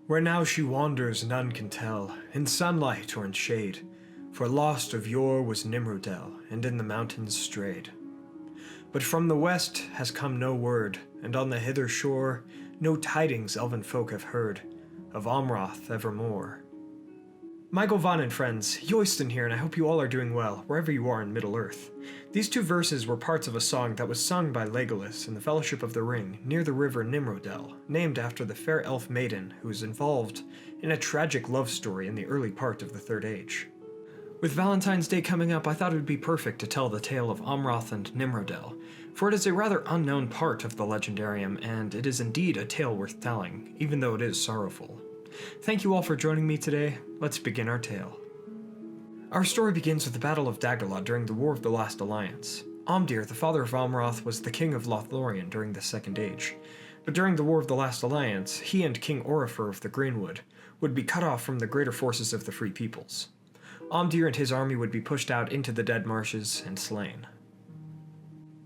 Where now she wanders none can tell, in sunlight or in shade, for lost of yore was Nimrodel, and in the mountains strayed. But from the west has come no word, and on the hither shore no tidings elven folk have heard of Amroth evermore. Michael Vaughn and friends, Yoyston here, and I hope you all are doing well, wherever you are in Middle-earth. These two verses were parts of a song that was sung by Legolas in the Fellowship of the Ring near the river Nimrodel, named after the fair elf maiden who was involved in a tragic love story in the early part of the Third Age. With Valentine's Day coming up, I thought it would be perfect to tell the tale of Amroth and Nimrodel, for it is a rather unknown part of the legendarium, and it is indeed a tale worth telling, even though it is sorrowful. Thank you all for joining me today. Let's begin our tale. Our story begins with the Battle of Daggerlot during the War of the Last Alliance. Omdir, the father of Amroth, was the king of Lothlórien during the Second Age, but during the War of the Last Alliance, he and King Orifer of the Greenwood would be cut off from the greater forces of the Free Peoples. Omdir and his army would be pushed out into the Dead Marshes and slain.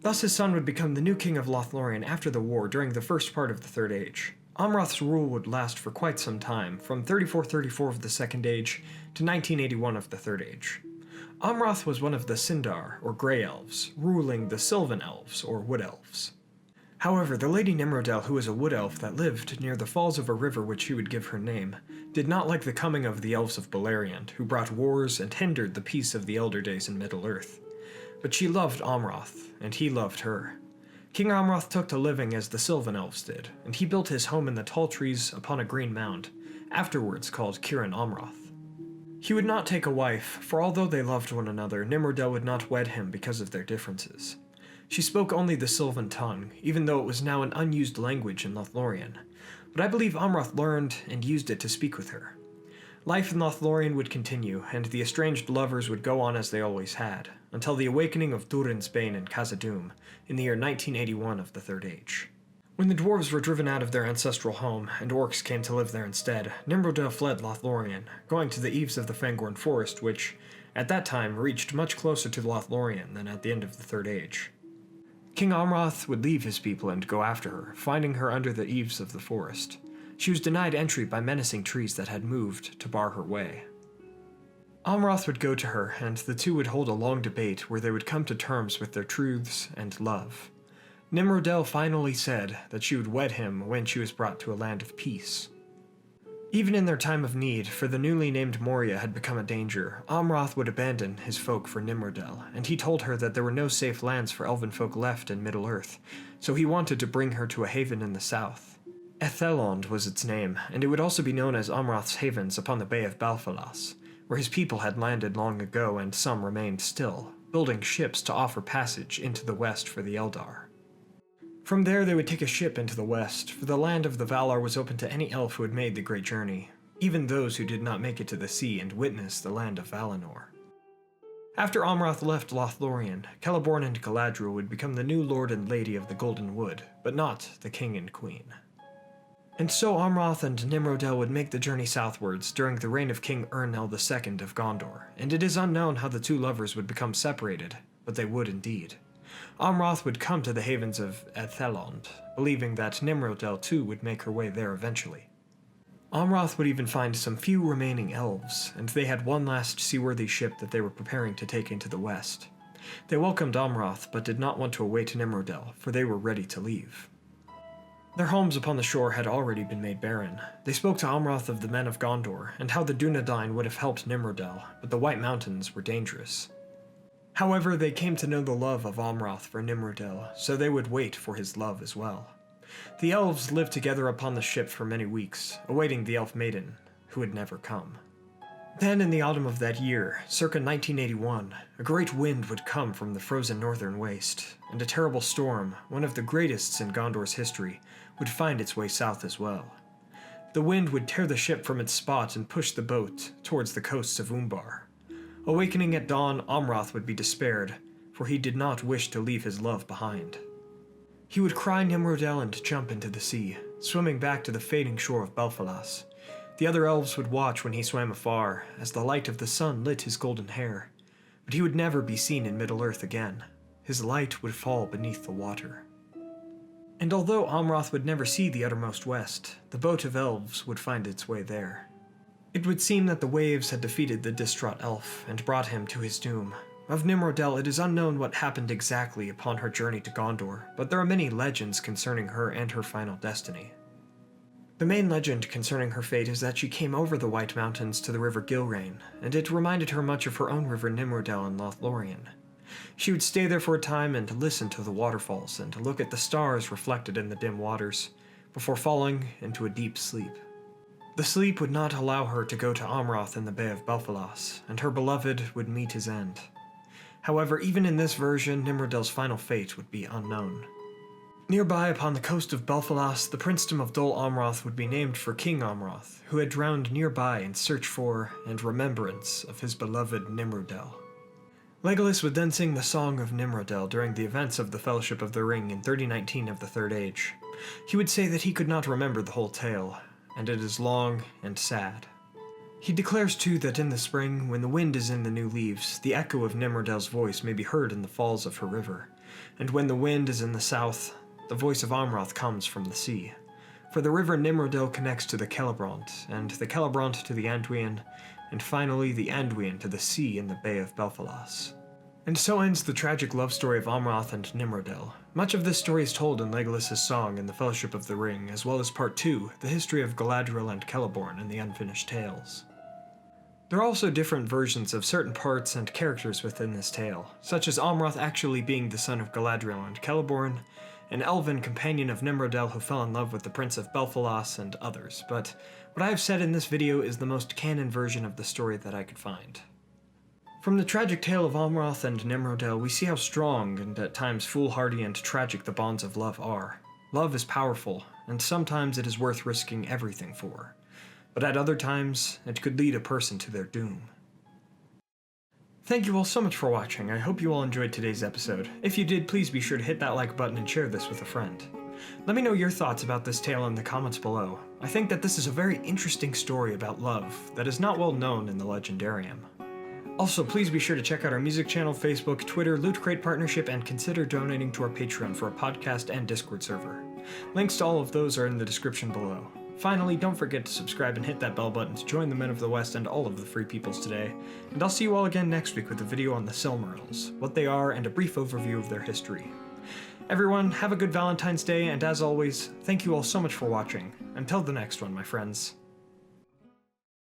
Thus his son would become the new king of Lothlórien after the war during the first part of the Third Age. Amroth's rule would last for quite some time, from 3434 of the Second Age to 1981 of the Third Age. Amroth was one of the Sindar, or Grey Elves, ruling the Sylvan Elves, or Wood Elves. However, the Lady Nimrodel, who was a wood elf that lived near the falls of a river which she would give her name, did not like the coming of the Elves of Lothlórien, who brought wars and hindered the peace of the Elder Days in Middle-earth. But she loved Amroth, and he loved her. King Amroth took to living as the Sylvan Elves did, and he built his home in the tall trees upon a green mound, afterwards called Ciaran Amroth. He would not take a wife, for although they loved one another, Nimrodel would not wed him because of their differences. She spoke only the Sylvan tongue, even though it was now an unused language in Lothlórien, but I believe Amroth learned and used it to speak with her. Life in Lothlórien would continue, and the estranged lovers would go on as they always had, until the awakening of Durin's Bane in Khazad-dûm in the year 1981 of the Third Age. When the dwarves were driven out of their ancestral home, and orcs came to live there instead, Nimrodel fled Lothlórien, going to the eaves of the Fangorn Forest, which, at that time, reached much closer to Lothlórien than at the end of the Third Age. King Amroth would leave his people and go after her, finding her under the eaves of the forest. She was denied entry by menacing trees that had moved to bar her way. Amroth would go to her, and the two would hold a long debate where they would come to terms with their truths and love. Nimrodel finally said that she would wed him when she was brought to a land of peace. Even in their time of need, for the newly named Moria had become a danger, Amroth would abandon his folk for Nimrodel, and he told her that there were no safe lands for elven folk left in Middle-earth, so he wanted to bring her to a haven in the south. Ethelond was its name, and it would also be known as Amroth's Havens upon the Bay of Balfalas, where his people had landed long ago and some remained still, building ships to offer passage into the west for the Eldar. From there they would take a ship into the west, for the land of the Valar was open to any elf who had made the great journey, even those who did not make it to the sea and witness the land of Valinor. After Amroth left Lothlórien, Celeborn and Galadriel would become the new lord and lady of the Golden Wood, but not the king and queen. And so Amroth and Nimrodel would make the journey southwards during the reign of King Ernell II of Gondor, and it is unknown how the two lovers would become separated, but they would indeed. Amroth would come to the havens of Ethelond, believing that Nimrodel too would make her way there eventually. Amroth would even find some few remaining elves, and they had one last seaworthy ship that they were preparing to take into the west. They welcomed Amroth, but did not want to await Nimrodel, for they were ready to leave. Their homes upon the shore had already been made barren. They spoke to Amroth of the men of Gondor, and how the Dunedain would have helped Nimrodel, but the White Mountains were dangerous. However, they came to know the love of Amroth for Nimrodel, so they would wait for his love as well. The elves lived together upon the ship for many weeks, awaiting the elf maiden, who would never come. Then, in the autumn of that year, circa 1981, a great wind would come from the frozen northern waste, and a terrible storm, one of the greatest in Gondor's history, would find its way south as well. The wind would tear the ship from its spot and push the boat towards the coasts of Umbar. Awakening at dawn, Amroth would be despaired, for he did not wish to leave his love behind. He would cry Nimrodel and jump into the sea, swimming back to the fading shore of Balfalas. The other elves would watch when he swam afar, as the light of the sun lit his golden hair, but he would never be seen in Middle-earth again. His light would fall beneath the water. And although Amroth would never see the uttermost west, the boat of elves would find its way there. It would seem that the waves had defeated the distraught elf and brought him to his doom. Of Nimrodel, it is unknown what happened exactly upon her journey to Gondor, but there are many legends concerning her and her final destiny. The main legend concerning her fate is that she came over the White Mountains to the river Gilrain, and it reminded her much of her own river Nimrodel in Lothlórien. She would stay there for a time and listen to the waterfalls and look at the stars reflected in the dim waters, before falling into a deep sleep. The sleep would not allow her to go to Amroth in the Bay of Belfalas, and her beloved would meet his end. However, even in this version, Nimrodel's final fate would be unknown. Nearby, upon the coast of Belfalas, the princedom of Dol Amroth would be named for King Amroth, who had drowned nearby in search for and remembrance of his beloved Nimrodel. Legolas would then sing the Song of Nimrodel during the events of the Fellowship of the Ring in 3019 of the Third Age. He would say that he could not remember the whole tale, and it is long and sad. He declares too that in the spring, when the wind is in the new leaves, the echo of Nimrodel's voice may be heard in the falls of her river, and when the wind is in the south, the voice of Amroth comes from the sea. For the river Nimrodel connects to the Celebrant, and the Celebrant to the Anduin, and finally the Anduin to the sea in the Bay of Belfalas. And so ends the tragic love story of Amroth and Nimrodel. Much of this story is told in Legolas' song in the Fellowship of the Ring, as well as Part 2, the history of Galadriel and Celeborn in the Unfinished Tales. There are also different versions of certain parts and characters within this tale, such as Amroth actually being the son of Galadriel and Celeborn, an elven companion of Nimrodel who fell in love with the Prince of Belfalas, and others, but what I have said in this video is the most canon version of the story that I could find. From the tragic tale of Amroth and Nimrodel, we see how strong and at times foolhardy and tragic the bonds of love are. Love is powerful, and sometimes it is worth risking everything for. But at other times, it could lead a person to their doom. Thank you all so much for watching. I hope you all enjoyed today's episode. If you did, please be sure to hit that like button and share this with a friend. Let me know your thoughts about this tale in the comments below. I think that this is a very interesting story about love that is not well known in the Legendarium. Also, please be sure to check out our music channel, Facebook, Twitter, Loot Crate partnership, and consider donating to our Patreon for a podcast and Discord server. Links to all of those are in the description below. Finally, don't forget to subscribe and hit that bell button to join the Men of the West and all of the Free Peoples today, and I'll see you all again next week with a video on the Silmarils, what they are, and a brief overview of their history. Everyone, have a good Valentine's Day, and as always, thank you all so much for watching. Until the next one, my friends.